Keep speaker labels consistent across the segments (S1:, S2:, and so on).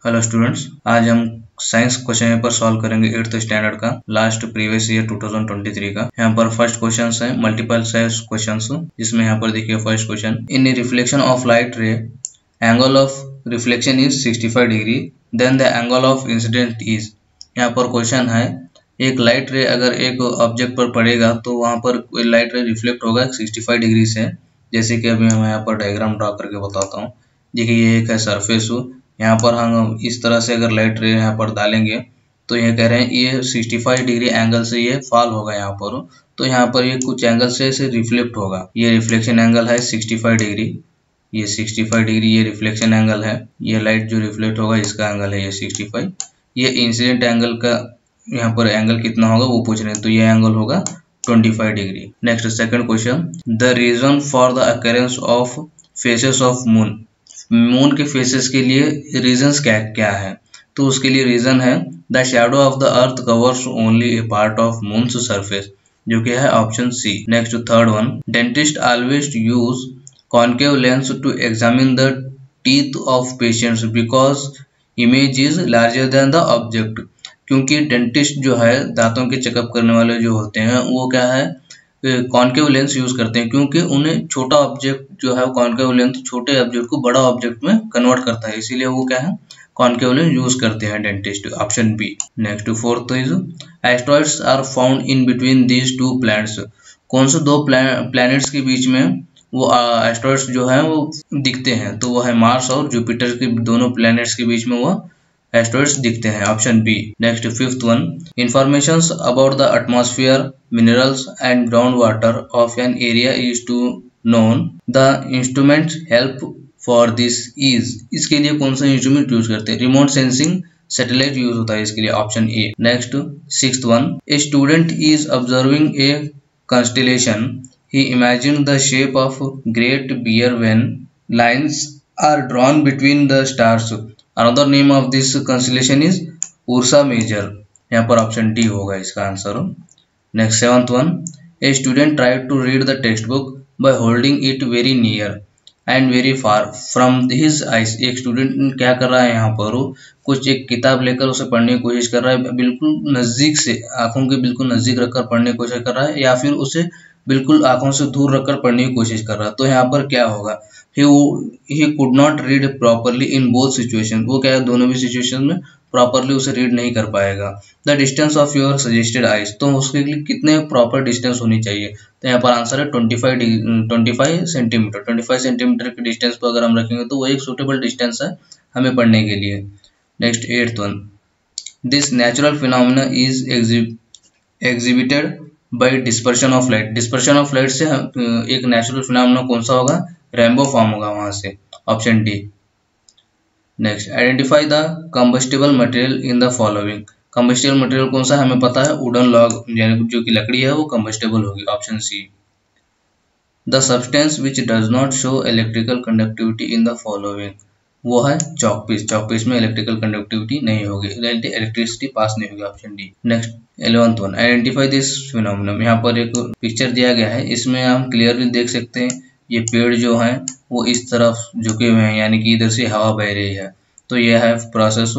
S1: Hello students, आज हम science question paper solve करेंगे 8th स्टैंडर्ड का लास्ट प्रीवियस ईयर 2023 का। यहाँ पर फर्स्ट क्वेश्चन है मल्टीपल चॉइस क्वेश्चन, जिसमें यहाँ पर देखिए first question, in reflection of light ray angle of reflection is 65 degree, then the angle of incidence is. यहाँ पर क्वेश्चन है, एक लाइट रे अगर एक ऑब्जेक्ट पर पड़ेगा तो वहाँ पर लाइट रे रिफ्लेक्ट होगा 65 डिग्री से। जैसे कि अभी मैं यहाँ पर डायग्राम ड्रा करके बताता हूँ। देखिए ये एक है सरफेस, यहाँ पर हम इस तरह से अगर लाइट रे यहाँ पर डालेंगे तो ये कह रहे हैं ये 65 डिग्री एंगल से ये फॉल होगा यहाँ पर। तो यहाँ पर ये कुछ एंगल से इसे रिफ्लेक्ट होगा। ये रिफ्लेक्शन एंगल है 65 डिग्री, ये 65 डिग्री ये रिफ्लेक्शन एंगल है। ये लाइट जो रिफ्लेक्ट होगा इसका एंगल है ये 65। ये इंसिडेंट एंगल का यहाँ पर एंगल कितना होगा वो पूछ रहे हैं, तो ये एंगल होगा 25 degree. Next second question, the reason for the occurrence of phases of moon. Moon के फेसेस के लिए रीजंस क्या क्या है? तो उसके लिए रीजन है the shadow of the earth covers only a part of moon's surface, जो कि है option C. Next third one, dentist always use concave lens to examine the teeth of patients because image is larger than the object. क्योंकि dentist जो है दांतों के checkup करने वाले जो होते हैं वो क्या है, कॉन्केव लेंस यूज करते हैं, क्योंकि उन्हें छोटा ऑब्जेक्ट जो है कॉन्केव लेंस छोटे ऑब्जेक्ट को बड़ा ऑब्जेक्ट में कन्वर्ट करता है, इसीलिए वो क्या है कॉन्केव लेंस यूज करते हैं dentist, option B. Next fourth is, asteroids are found in between these two planets. कौन से दो प्लैनेट्स के बीच में वो एस्ट्रॉइड्स जो है वो दिखते हैं? तो वो है मार्स और जुपिटर के दोनों प्लैनेट्स के बीच में वो एस्ट्रॉइड्स दिखते हैं, option B. Next fifth one, informations about the atmosphere, minerals and ground water of an area is to known, the instrument help for this is. इसके लिए कौन सा इंस्ट्रूमेंट यूज करते हैं? रिमोट सेंसिंग सैटेलाइट यूज होता है इसके लिए, option A. Next sixth one, a student is observing a constellation, he imagine the shape of Great Bear when lines are drawn between the stars, another name of this constellation is Ursa Major. यहाँ पर option D होगा इसका answer. Next seventh one, a student try to read the textbook by holding it very near and very far from his eyes. एक student क्या कर रहा है, यहाँ पर कुछ एक किताब लेकर उसे पढ़ने की कोशिश कर रहा है, बिल्कुल नजदीक से, आंखों के बिल्कुल नजदीक रखकर पढ़ने की कोशिश कर रहा है, या फिर उसे बिल्कुल आंखों से दूर रखकर पढ़ने की कोशिश कर रहा है। तो यहाँ पर क्या होगा, he could not read properly in both situations। वो क्या है दोनों भी सिचुएशन में प्रॉपरली उसे रीड नहीं कर पाएगा। The distance of your suggested eyes, तो उसके लिए कितने प्रॉपर डिस्टेंस होनी चाहिए? तो यहाँ पर आंसर है 25 सेंटीमीटर। 25 सेंटीमीटर के डिस्टेंस पर अगर हम रखेंगे तो वो एक सुटेबल डिस्टेंस है हमें पढ़ने के लिए। Next eighth one, this natural phenomena is exhibited by dispersion of light. Dispersion of light से एक नेचुरल फिनोमिना कौन सा होगा? रेनबो फॉर्म होगा वहां से, option D. Next, identify the combustible material in the following. Combustible material कौन सा है हमें पता है, वुडन लॉग, यानी जो कि लकड़ी है वो कंबस्टिबल होगी, option C. The substance which does not show electrical conductivity in the following, वो है चॉकपीस। चॉकपीस में इलेक्ट्रिकल कंडक्टिविटी नहीं होगी, इलेक्ट्रिसिटी पास नहीं होगी, option D. Next 11th one, identify this phenomenon. यहाँ पर एक पिक्चर दिया गया है, इसमें हम क्लियरली देख सकते हैं ये पेड़ जो हैं वो इस तरफ झुके हुए हैं, यानी कि इधर से हवा बह रही है, तो ये है process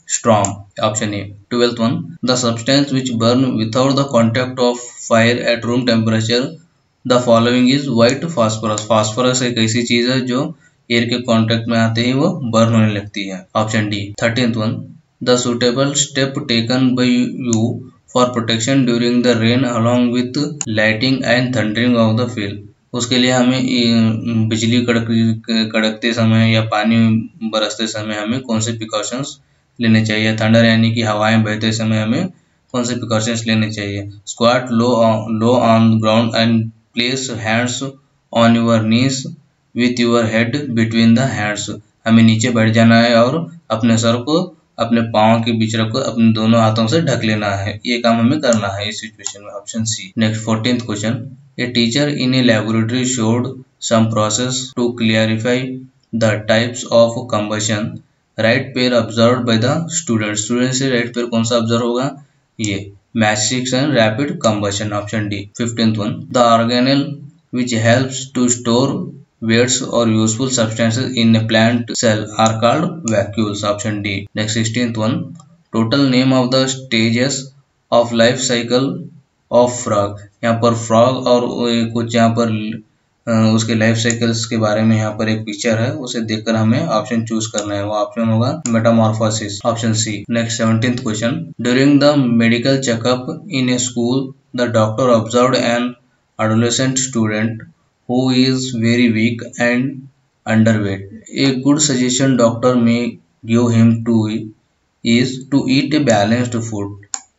S1: storm, option A. 12th one, the substance which burn without the contact of fire at room temperature, the following is white phosphorus. Phosphorus एक ऐसी चीज है जो एयर के कांटेक्ट में आते ही वो बर्न होने लगती है, option D. 13th one, the suitable step taken by you for protection during the rain along with lighting and thundering of the field. उसके लिए हमें बिजली कड़कते समय या पानी बरसते समय हमें कौन से प्रिकॉशंस लेने चाहिए? थंडर यानी कि हवाएं बहते समय हमें कौन से प्रिकॉशंस लेने चाहिए? Squat low on ground and place hands on your knees with your head between the hands. हमें नीचे बैठ जाना है और अपने सर को अपने पाँव के बीच रखकर अपने दोनों हाथों से ढक लेना है, ये काम हमें करना है इस सिचुएशन में, option C. Next 14th question, a teacher in a laboratory showed some process to clarify the types of combustion, right pair observed by the students। Student से राइट पेयर कौन सा ऑब्जर्व होगा? ये matrix and rapid combustion, option D. 15th one, the organelle which helps to store weights or useful substances in a plant cell are called vacuoles. Option D. Next 16th one. Total name of the stages of life cycle of frog. यहाँ पर frog और कुछ यहाँ पर उसके life cycles के बारे में यहाँ पर एक पिक्चर है, उसे देखकर हमें ऑप्शन चूज करना है। वो ऑप्शन होगा metamorphosis, option C. Next 17th question. During the medical checkup in a school the doctor observed an adolescent student who is very weak and underweight. A good suggestion doctor may give him to is to eat a balanced food.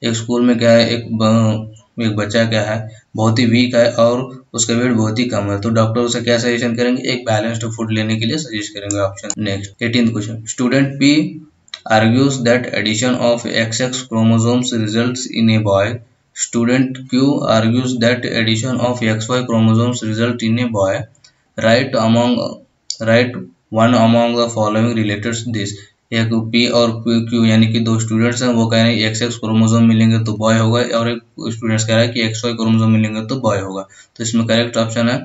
S1: एक school में क्या है, एक बच्चा क्या है, बहुत ही week है और उसका वेट बहुत ही कम है, तो डॉक्टर उसे क्या सजेशन करेंगे, एक बैलेंस्ड फूड लेने के लिए सजेस्ट करेंगे। Option next 18th question. Student P argues that addition of XX chromosomes results in a boy. Student Q argues that addition of XY chromosomes result in a boy. Write one among the following related this. एक P और Q यानी कि दो students हैं, वो कह रहे हैं XX क्रोमोसोम मिलेंगे तो बॉय होगा, और एक स्टूडेंट्स कह रहा है कि XY क्रोमोसोम मिलेंगे तो बॉय होगा। तो इसमें करेक्ट ऑप्शन है,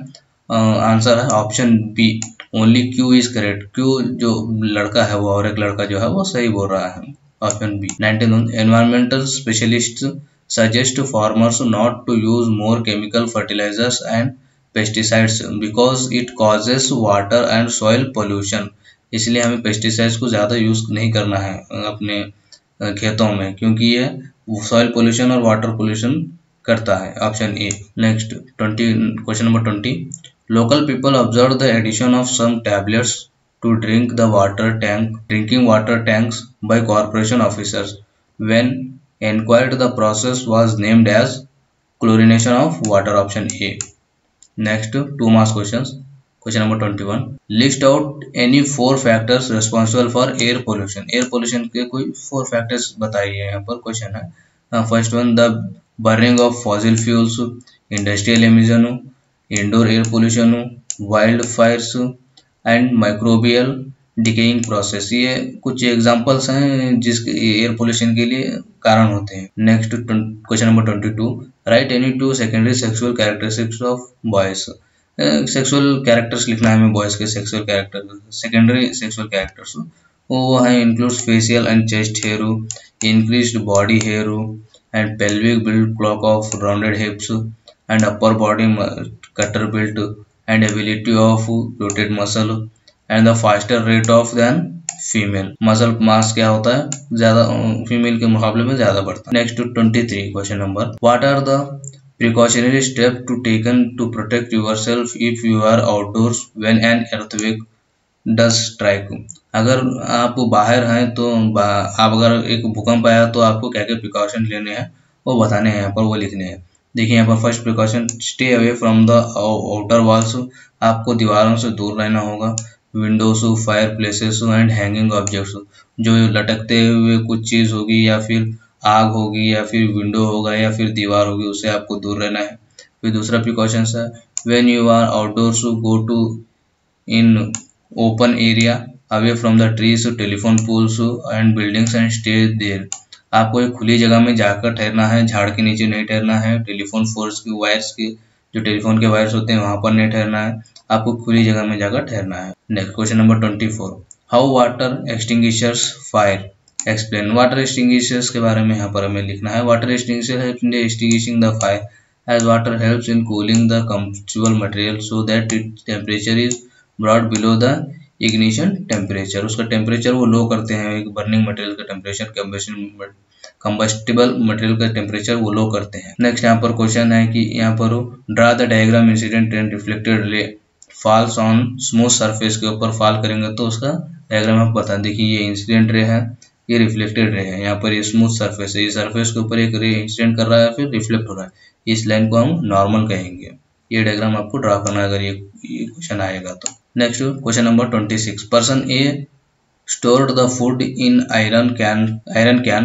S1: आंसर है option B, only Q is correct. Q जो लड़का है वो और एक लड़का जो है वो सही बोल रहा है, option B. 19 environmental specialist suggest farmers not to use more chemical fertilizers and pesticides because it causes water and soil pollution. इसलिए हमें पेस्टिसाइड्स को ज़्यादा यूज़ नहीं करना है अपने खेतों में, क्योंकि ये सॉइल पोल्यूशन और वाटर पोल्यूशन करता है, option A. Next 20 question number 20। Local people observe the addition of some tablets to drinking water tanks by corporation officers when inquired the process was named as chlorination of water, option A. Next 2 marks questions. Question number 21. List out any 4 factors responsible for air pollution. Air pollution के कोई 4 factors बताइए, यहाँ पर question है। First one, the burning of fossil fuels, industrial emission, indoor air pollution, wild Fyers and microbial decaying process. ये कुछ examples हैं जिसके एयर पोल्यूशन के लिए कारण होते हैं। Next question number 22। Write any 2 secondary sexual characteristics of boys. Sexual characters लिखना है हमें बॉयज के sexual character, secondary sexual characters वो है includes facial and chest hair, increased body hair and pelvic build clock of rounded hips and upper body cutter built and ability of rotate muscle and the faster rate of than female. Muscle mass क्या होता है, ज्यादा female के मुकाबले में ज्यादा बढ़ता है। Next 23 question number. What are the precautionary step to taken to protect yourself if you are outdoors when an earthquake does strike. अगर आप बाहर हैं तो आप अगर एक भूकंप आया तो आपको क्या क्या प्रिकॉशन लेने हैं वो बताने हैं, यहाँ पर वो लिखने हैं। देखिए यहाँ पर first precaution, stay away from the outer walls, आपको दीवारों से दूर रहना होगा। Windows, fire places and hanging objects, जो लटकते हुए कुछ चीज होगी या फिर आग होगी या फिर विंडो होगा या फिर दीवार होगी, उससे आपको दूर रहना है। फिर दूसरा प्रिकॉशन है, when you are outdoors go to in open area away from the trees, telephone poles and buildings and stay there. आपको एक खुली जगह में जाकर ठहरना है, झाड़ के नीचे नहीं ठहरना है। टेलीफोन फोर्स की वायर्स की जो टेलीफोन के वायर्स होते हैं वहां पर नहीं ठहरना है, आपको खुली जगह में जाकर ठहरना है। Next question number 24। How water extinguishers fire explain. Water extinguishers के बारे में यहाँ पर हमें लिखना है। Water extinguisher helps in extinguishing the fire as water helps in cooling the combustible material so that its temperature is brought below the ignition temperature. उसका temperature वो लो करते हैं, एक बर्निंग मटेरियल का टेम्परेचर, कंबस्टिबल मटेरियल का temperature वो low करते हैं। नेक्स्ट यहाँ पर क्वेश्चन है कि यहाँ पर draw the diagram incident and reflected ray falls on smooth surface के ऊपर फॉल करेंगे तो उसका डायग्राम आप बता। देखिए ये इंसिडेंट रे है, ये रिफ्लेक्टेड रे है। यहाँ पर ये स्मूथ सरफेस है, ये सरफेस के ऊपर एक रे इंसिडेंट कर रहा है फिर रिफ्लेक्ट हो रहा है, इस लाइन को हम नॉर्मल कहेंगे। ये डायग्राम आपको ड्रा करना है अगर ये क्वेश्चन आएगा तो। Next question number 26। Person A stored the food in iron can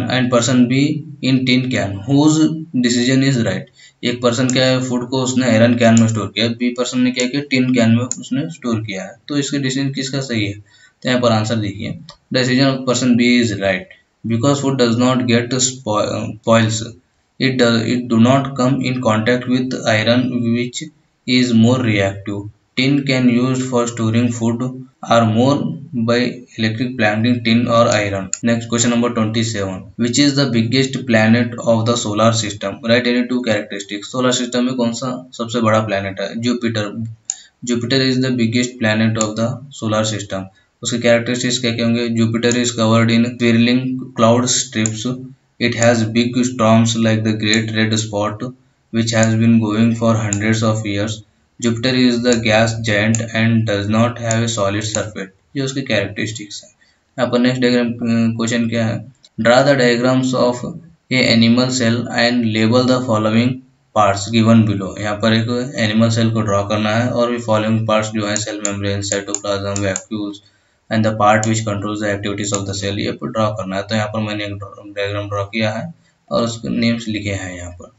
S1: and person B in tin can whose decision is right। एक पर्सन क्या है, फूड को उसने आयरन कैन में स्टोर किया, बी पर्सन ने क्या किया, टिन कैन में उसने स्टोर किया है, तो इसके डिसीजन किसका सही है। तो यहाँ पर आंसर देखिए, decision of person B is right because food does not get spoils, it do not come in contact with iron which is more reactive tin can used for storing food are more by electric planting tin or iron. Next question number 27. Which is the biggest planet of the solar system? Write any two characteristics. Solar system में कौन सा सबसे बड़ा planet है? Jupiter. Jupiter is the biggest planet of the solar system. उसके characteristics क्या क्या होंगे? Jupiter is covered in swirling cloud strips. It has big storms like the Great Red Spot, which has been going for hundreds of years. Jupiter is the gas giant and does not have a solid surface. ये उसके characteristics हैं. यहाँ पर next diagram question क्या है? Draw the diagrams of a animal cell and label the following parts given below. यहाँ पर एक एनिमल सेल को ड्रॉ करना है और फॉलोइंग पार्ट्स जो है cell membrane, cytoplasm, vacuoles and the part which controls the activities of the cell, ये पर ड्रॉ करना है. तो यहाँ पर मैंने एक डायग्राम ड्रॉ किया है और उसके नेम्स लिखे हैं यहाँ पर.